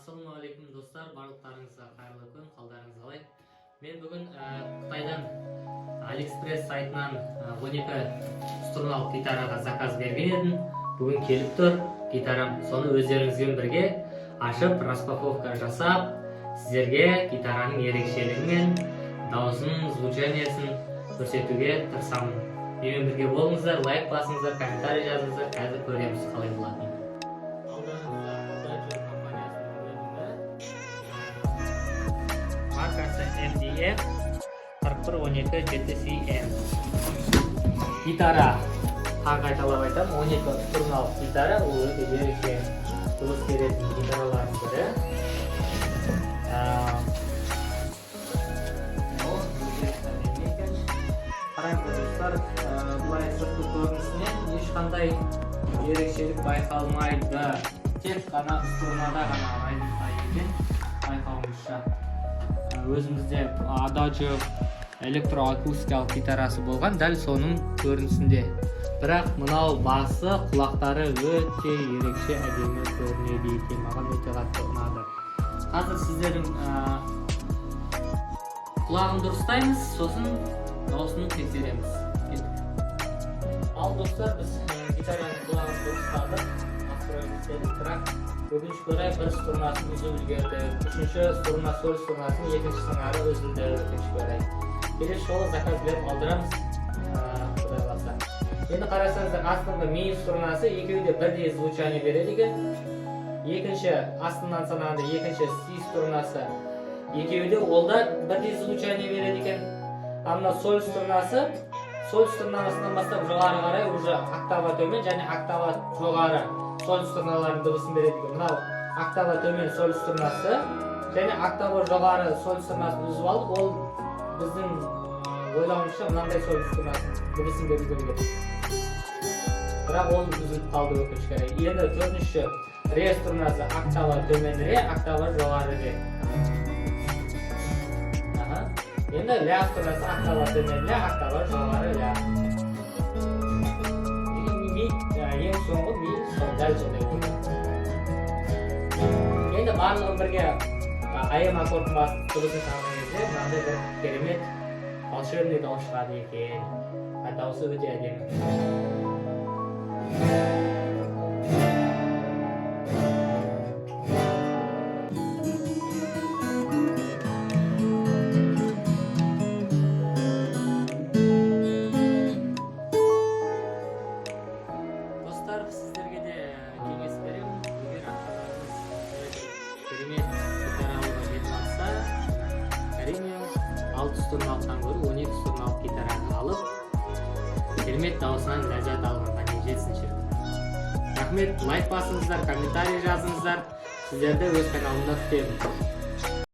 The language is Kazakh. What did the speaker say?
Ассалаумағалейкум достар, барлықтарыңызға қайырлы күн, қалдарыңыз қалай? Мен бүгін Қытайдан Алиэкспресс сайтынан 12 струналық гитараға заказ берген едім. Бүгін келіп тұр гитарам. Соны өздеріңізбен бірге ашып, распаковка жасап, сіздерге гитараның ерекшелігі мен дауысының звучаниясын көрсетуге тырысамын. Менімен бірге болыңыздар, лайк басыңыздар, комментарий жазыңыздар, қазір көреміз қалай болатынын. Маркасы MDF 4112-7CM. Гитара, қайталап айтамын, 12 струналық гитара, ол өте ерекше дыбыс беретін гитаралардың бірі. Қараңыз достар, бұлай сыртқы көрінісінен ешқандай ерекшелік байқалмайды. Тек қана струнада ғана байқауымызша. Өзімізде Adagio электроакустикалық гитарасы болған, дәл соның көрінісінде. Бірақ мынау басы, құлақтары өте ерекше әдемі көрінеді екен. Маған өте қатты ұнады. Қазір сіздердің құлағын дұрыстаймыз, сосын дауысын тексереміз. Ал достар, біз гитараның құлағын дұрыстадық, бірақ өкінішке орай бір струнасын үзіп үлгерді. Үшінші струна соль струнасын, екінші сыңары үзілді өкінішке орай. Келесі жолы заказ беріп алдырамыз, Құдай қаласа. Енді қарасаңыздар, астыңғы ми струнасы екеуі де бірдей звучание береді екен. Екінші астынан санағанда екінші си струнасы екеуі де ол да бірдей звучание береді екен. Ана соль струнасы, соль струнасынан бастап жоғары қарай уже октава төмен және октава жоғары соль струналардың дыбысын береді екен. Мынау октава төмен соль струнасы және октава жоғары соль струнасын үзіп алдық. Ол біздің ойлауымызша мынандай соль струнасын дыбысын беруге керек. Бірақ ол үзіліп қалды өкінішке орай. Енді төртінші ре струнасы октава төмен ре, октава жоғары ре. Енді ля струнасы октава төмен ля, октава жоғары ля. Ең соңғы ми дәл сондай болды. Енді барлығын бірге айым аккордын басып дыбысын салған кезде мынандай бір керемет волшебный дауыс шығады екен. Дауысы өте әдемі. Сіздерге де кеңес беремін. Егер ақтарыңыз керемет гитара алуға бет алса, әрине 6 струнналықтан гөрі 12 струналық гитараны алып, керемет дауысынан ләззат алғанға не жетсін шіркін. Рахмет, лайк басыңыздар, комментарий жазыңыздар. Сіздерді өз каналымда күтемін.